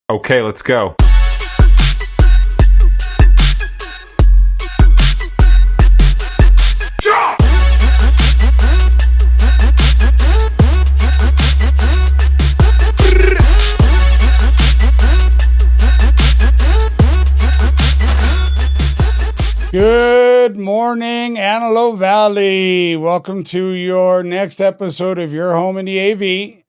Okay, let's go. Good morning, Antelope Valley. Welcome to your next episode of Your Home in the AV.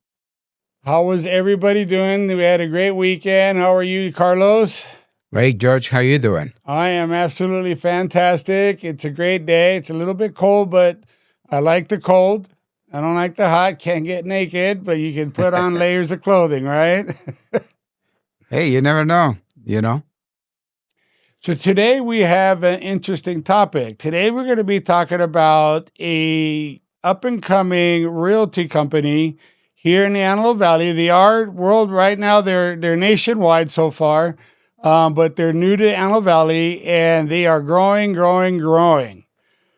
How was everybody doing? We had a great weekend. How are you, Carlos? Great, George. How you doing? I am absolutely fantastic. It's a great day. It's a little bit cold, but I like the cold. I don't like the hot. Can't get naked, but you can put on layers of clothing, right? Hey, you never know, So today we have an interesting topic. Today we're going to be talking about a up and coming realty company here in the Antelope Valley. They are world right now. They're nationwide so far, but they're new to Antelope Valley and they are growing.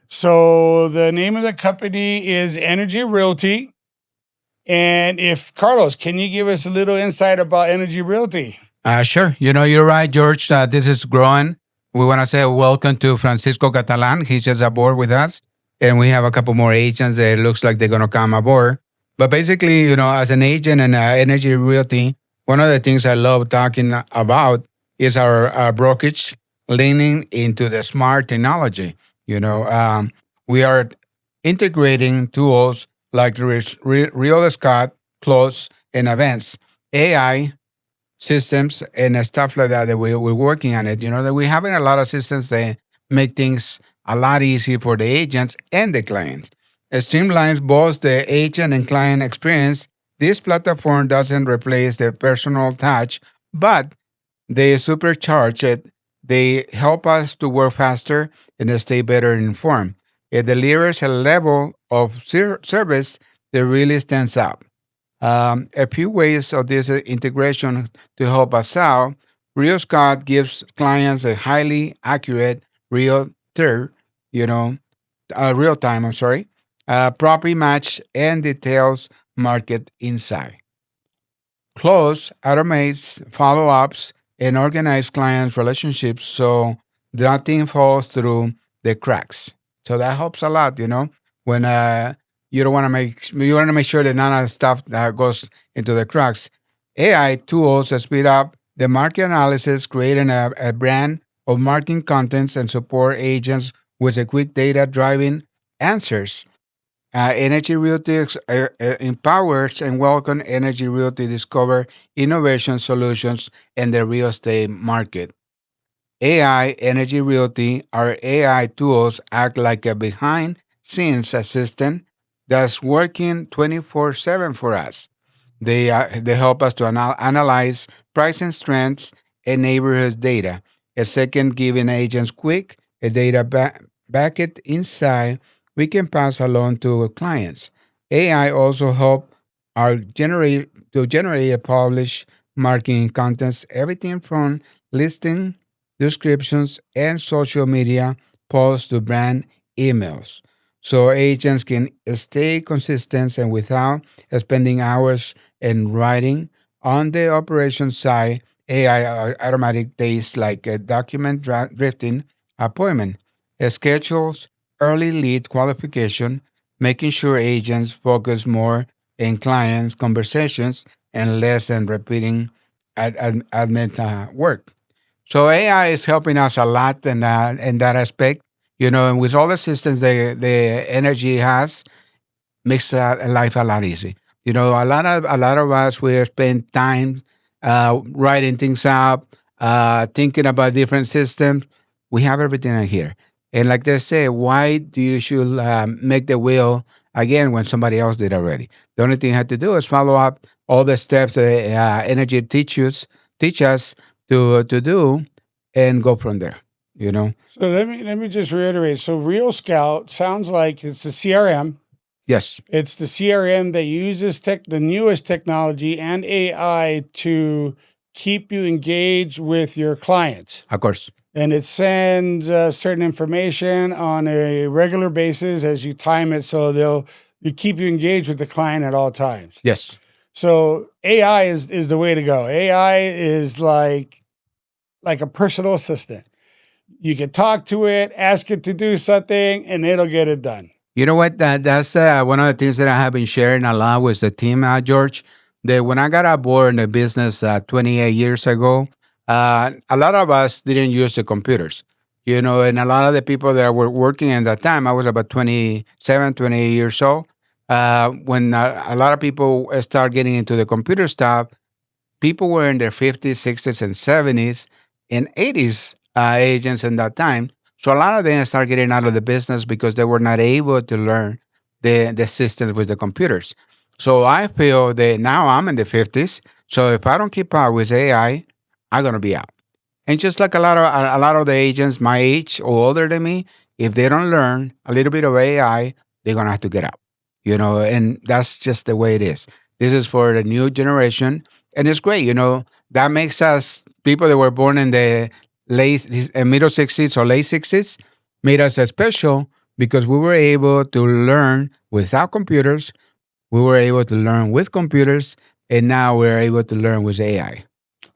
So the name of the company is Energy Realty. And if Carlos, can you give us a little insight about Energy Realty? Sure. You're right, George. This is growing. We want to say welcome to Francisco Catalan. He's just aboard with us. And we have a couple more agents that it looks like they're going to come aboard. But basically, as an agent and Energy Realty, one of the things I love talking about is our brokerage leaning into the smart technology. We are integrating tools like Real Scott, Close, and Events, AI systems, and stuff like that we're working on it. That we're having a lot of systems that make things a lot easier for the agents and the clients. It streamlines both the agent and client experience. This platform doesn't replace the personal touch, but they supercharge it. They help us to work faster and stay better informed. It delivers a level of service that really stands out. A few ways of this integration to help us out. RealScott gives clients a highly accurate realtor, real time, property match and details market insight. Close automates follow ups and organize clients' relationships so nothing falls through the cracks. So that helps a lot, when you want to make sure that none of the stuff that goes into the cracks. AI tools speed up the market analysis, creating a brand of marketing contents and support agents with a quick data driving answers. Energy Realty empowers and welcome Energy Realty discover innovation solutions in the real estate market. AI Energy Realty, our AI tools act like a behind scenes assistant that's working 24/7 for us. They help us to analyze pricing trends and neighborhood data. A second, giving agents quick data back inside we can pass along to clients. AI also help our generate and publish marketing contents, everything from listing descriptions and social media posts to brand emails. So agents can stay consistent and without spending hours in writing. On the operations side, AI automatic days like a document drifting appointment, schedules early lead qualification, making sure agents focus more in clients' conversations and less on repeating admin work. So AI is helping us a lot in that aspect. And with all the systems the energy has, makes life a lot easy. A lot of us we spend time writing things up, thinking about different systems. We have everything in here. And like they say, why do you should make the wheel again when somebody else did already? The only thing you have to do is follow up all the steps that energy teach us to do, and go from there. You know. So let me just reiterate. So Real Scout sounds like it's a CRM. Yes. It's the CRM that uses the newest technology and AI to keep you engaged with your clients. Of course. And it sends certain information on a regular basis as you time it, so you keep you engaged with the client at all times. Yes. So AI is the way to go. AI is like a personal assistant. You can talk to it, ask it to do something, and it'll get it done. You know what? That's one of the things that I have been sharing a lot with the team, George. That when I got aboard in the business 28 years ago, a lot of us didn't use the computers. And a lot of the people that were working at that time, I was about 27, 28 years old. When a lot of people start getting into the computer stuff, people were in their 50s, 60s, and 70s and 80s agents in that time. So a lot of them start getting out of the business because they were not able to learn the systems with the computers. So I feel that now I'm in the 50s. So if I don't keep up with AI, I'm gonna be out. And just like a lot of the agents my age or older than me, if they don't learn a little bit of AI, they're gonna have to get out. And that's just the way it is. This is for the new generation, and it's great. That makes us people that were born in the middle 60s or late 60s made us special because we were able to learn without computers. We were able to learn with computers, and now we're able to learn with AI.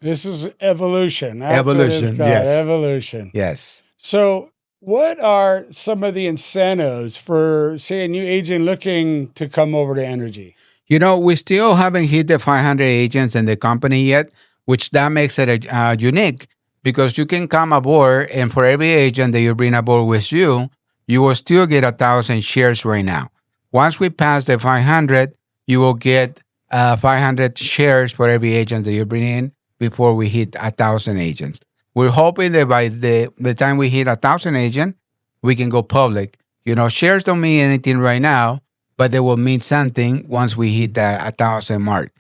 This is evolution. That's what it's Evolution, called. yes, Evolution. yes. So, what are some of the incentives for, say, a new agent looking to come over to Energy? We still haven't hit the 500 agents in the company yet, which that makes it unique because you can come aboard, and for every agent that you bring aboard with you, you will still get 1,000 shares right now. Once we pass the 500, you will get 500 shares for every agent that you bring in before we hit 1,000 agents. We're hoping that by the time we hit 1,000 agents, we can go public. Shares don't mean anything right now, but they will mean something once we hit the 1,000 mark.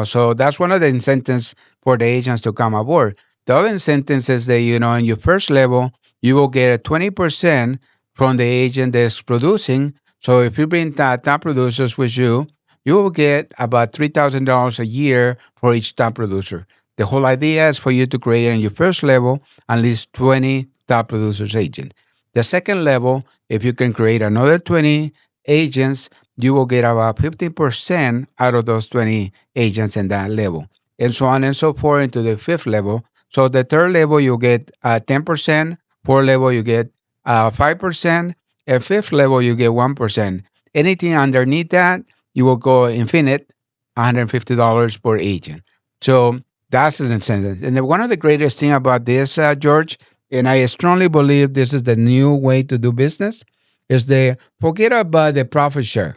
So that's one of the incentives for the agents to come aboard. The other incentive is that in your first level, you will get a 20% from the agent that's producing. So if you bring top producers with you, you will get about $3,000 a year for each top producer. The whole idea is for you to create in your first level at least 20 top producers agent. The second level, if you can create another 20 agents, you will get about 50% out of those 20 agents in that level, and so on and so forth into the fifth level. So the third level, you get 10%, fourth level, you get 5%, and fifth level, you get 1%. Anything underneath that, you will go infinite, $150 per agent. So that's an incentive. And one of the greatest thing about this, George, and I strongly believe this is the new way to do business, is the forget about the profit share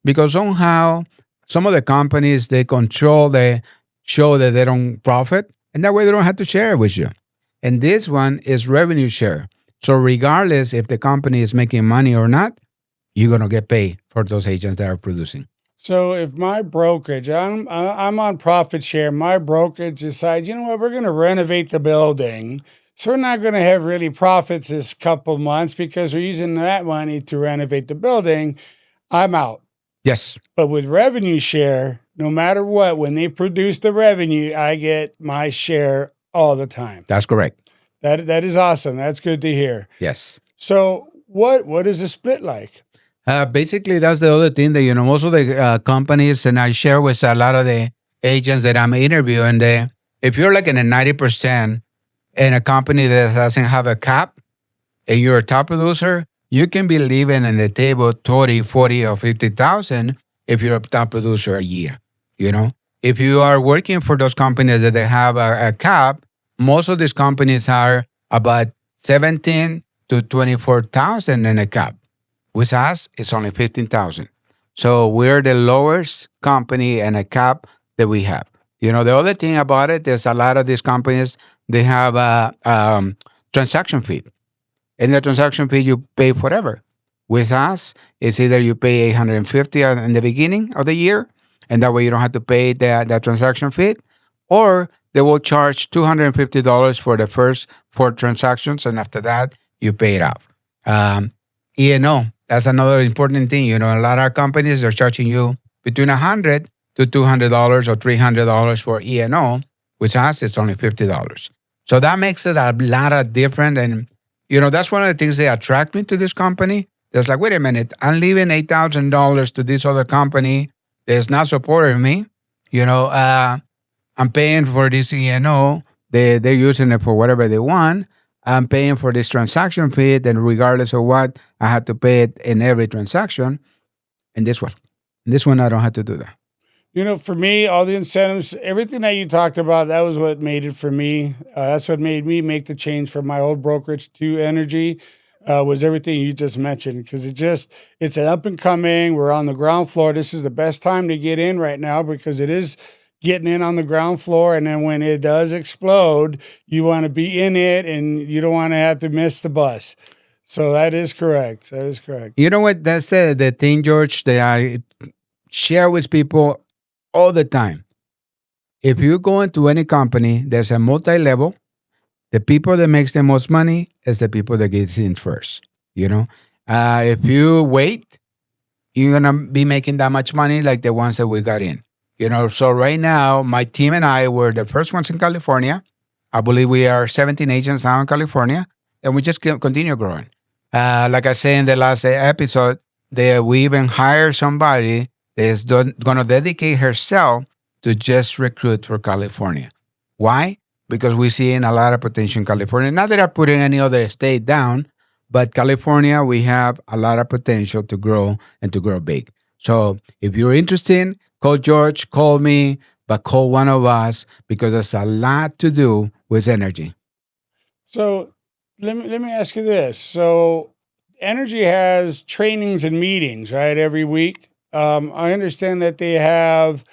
because somehow some of the companies they control the show that they don't profit, and that way they don't have to share it with you. And this one is revenue share. So regardless if the company is making money or not, you're gonna get paid for those agents that are producing. So, if my brokerage, I'm on profit share, my brokerage decides, you know what, we're going to renovate the building. So we're not going to have really profits this couple months because we're using that money to renovate the building. I'm out. Yes, But with revenue share, no matter what, when they produce the revenue, I get my share all the time. that's correct. That is awesome. That's good to hear. Yes. So what is the split like? Basically, that's the other thing that most of the companies, and I share with a lot of the agents that I'm interviewing. If you're like in a 90% in a company that doesn't have a cap, and you're a top producer, you can be living in the table 30, 40, or 50,000 if you're a top producer a year. If you are working for those companies that they have a cap, most of these companies are about 17 to 24,000 in a cap. With us, it's only 15,000. So we're the lowest company and a cap that we have. The other thing about it is a lot of these companies, they have a transaction fee. And the transaction fee, you pay forever. With us, it's either you pay 850 in the beginning of the year, and that way you don't have to pay the transaction fee, or they will charge $250 for the first 4 transactions, and after that, you pay it off. E&O, that's another important thing. A lot of companies are charging you between $100 to $200 or $300 for E&O. With us, it's only $50. So that makes it a lot of different. And, that's one of the things that attract me to this company. There's like, wait a minute, I'm leaving $8,000 to this other company that's not supporting me. You know, I'm paying for this ENO. They're using it for whatever they want. I'm paying for this transaction fee. Then regardless of what, I have to pay it in every transaction. And this one, I don't have to do that. For me, all the incentives, everything that you talked about, that was what made it for me. That's what made me make the change from my old brokerage to Energy. Was everything you just mentioned, because it's an up and coming. We're on the ground floor. This is the best time to get in right now because it is getting in on the ground floor. And then when it does explode, you want to be in it and you don't want to have to miss the bus. So that is correct. That is correct. You know what? That's the thing, George, that I share with people all the time. If you go into any company, there's a multi-level. The people that makes the most money is the people that gets in first. You know, if you wait, you're gonna be making that much money like the ones that we got in. You know, so right now, my team and I were the first ones in California. I believe we are 17 agents now in California, and we just continue growing. Like I said in the last episode, we even hire somebody that is going to dedicate herself to just recruit for California. Why? Because we see in a lot of potential in California. Not that I'm putting any other state down, but California, we have a lot of potential to grow and to grow big. So if you're interested, call George, call me, but call one of us because there's a lot to do with energy. So let me ask you this. So Energy has trainings and meetings, right, every week. I understand that they have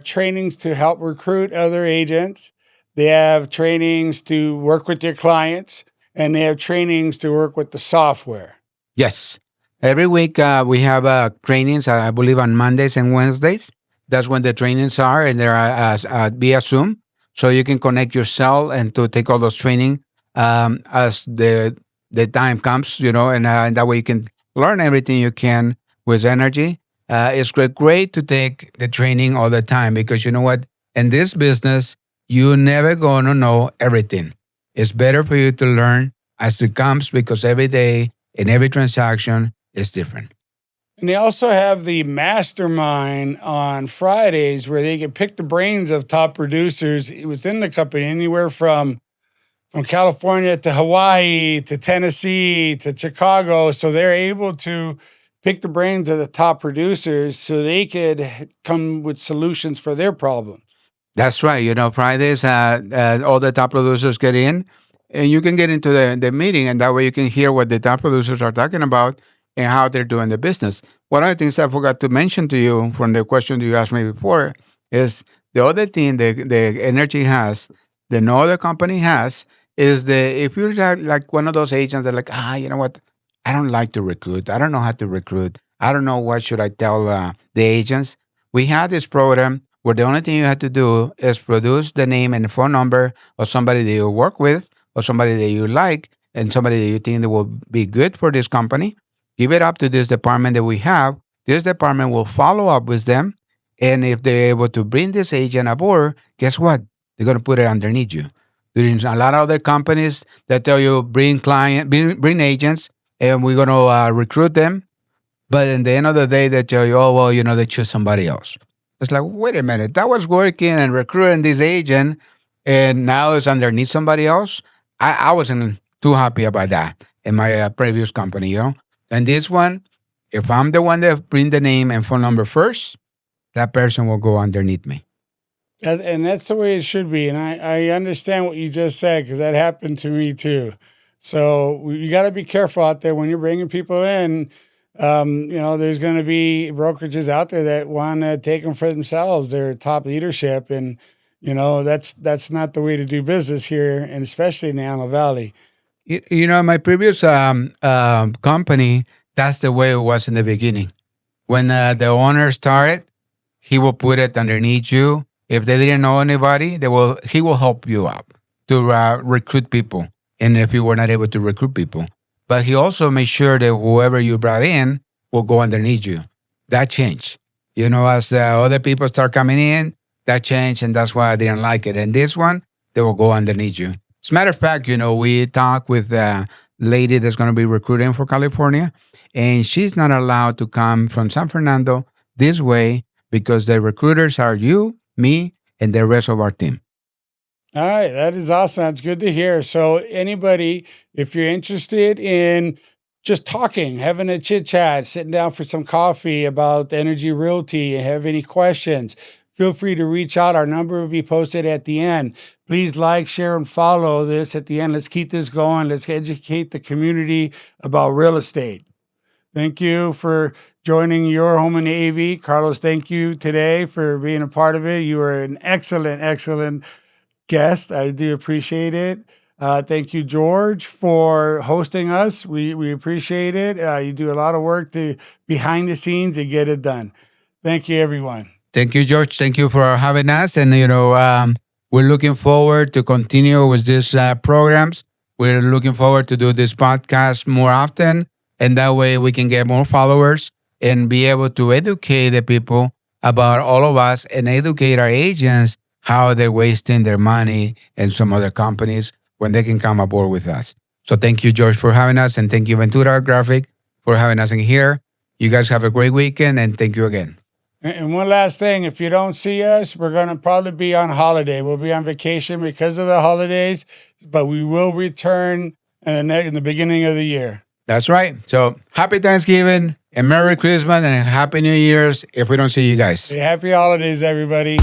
trainings to help recruit other agents. They have trainings to work with their clients, and they have trainings to work with the software. Yes. Every week we have trainings, I believe, on Mondays and Wednesdays. That's when the trainings are, and they're via Zoom. So you can connect yourself and to take all those training as the time comes, and that way you can learn everything you can with energy. It's great to take the training all the time because you know what? In this business, you're never going to know everything. It's better for you to learn as it comes because every day and every transaction is different. And they also have the mastermind on Fridays where they can pick the brains of top producers within the company, anywhere from California to Hawaii to Tennessee to Chicago. So they're able to pick the brains of the top producers so they could come with solutions for their problems. That's right. Fridays, all the top producers get in, and you can get into the meeting, and that way you can hear what the top producers are talking about and how they're doing the business. One of the things I forgot to mention to you from the question you asked me before is the other thing the energy has, that no other company has, is if you're like one of those agents that are like, you know what, I don't like to recruit. I don't know how to recruit. I don't know what should I tell the agents. We have this program where the only thing you have to do is produce the name and phone number of somebody that you work with or somebody that you like and somebody that you think that will be good for this company. Give it up to this department that we have. This department will follow up with them. And if they're able to bring this agent aboard, guess what? They're going to put it underneath you. There's a lot of other companies that tell you bring agents, and we're going to recruit them. But in the end of the day, they tell you, oh, well, they choose somebody else. It's like, wait a minute, that was working and recruiting this agent, and now it's underneath somebody else. I wasn't too happy about that in my previous company, And this one, if I'm the one that bring the name and phone number first, that person will go underneath me. And that's the way it should be. And I understand what you just said because that happened to me too. So you got to be careful out there when you're bringing people in. There's going to be brokerages out there that want to take them for themselves, their top leadership. And, that's not the way to do business here, and especially in the Antelope Valley. My previous company, that's the way it was in the beginning. When the owner started, he will put it underneath you. If they didn't know anybody, he will help you out to recruit people. And if you were not able to recruit people, but he also made sure that whoever you brought in will go underneath you. That changed. As the other people start coming in, that changed, and that's why I didn't like it. And this one, they will go underneath you. As a matter of fact, we talked with a lady that's going to be recruiting for California, and she's not allowed to come from San Fernando this way because the recruiters are you, me, and the rest of our team. All right, that is awesome. That's good to hear. So, anybody, if you're interested in just talking, having a chit chat, sitting down for some coffee about energy realty, and have any questions, feel free to reach out. Our number will be posted at the end. Please like, share, and follow this at the end. Let's keep this going. Let's educate the community about real estate. Thank you for joining Your Home in the AV. Carlos, thank you today for being a part of it. You were an excellent guest. I do appreciate it. Thank you, George, for hosting us. We appreciate it. You do a lot of work behind the scenes to get it done. Thank you, everyone. Thank you, George. Thank you for having us. And, we're looking forward to continue with these programs. We're looking forward to do this podcast more often. And that way we can get more followers and be able to educate the people about all of us and educate our agents how they're wasting their money in some other companies when they can come aboard with us. So thank you, George, for having us. And thank you, Ventura Graphic, for having us in here. You guys have a great weekend. And thank you again. And one last thing, if you don't see us, we're going to probably be on holiday. We'll be on vacation because of the holidays, but we will return in the beginning of the year. That's right. So happy Thanksgiving and Merry Christmas and Happy New Year's if we don't see you guys. Happy holidays, everybody.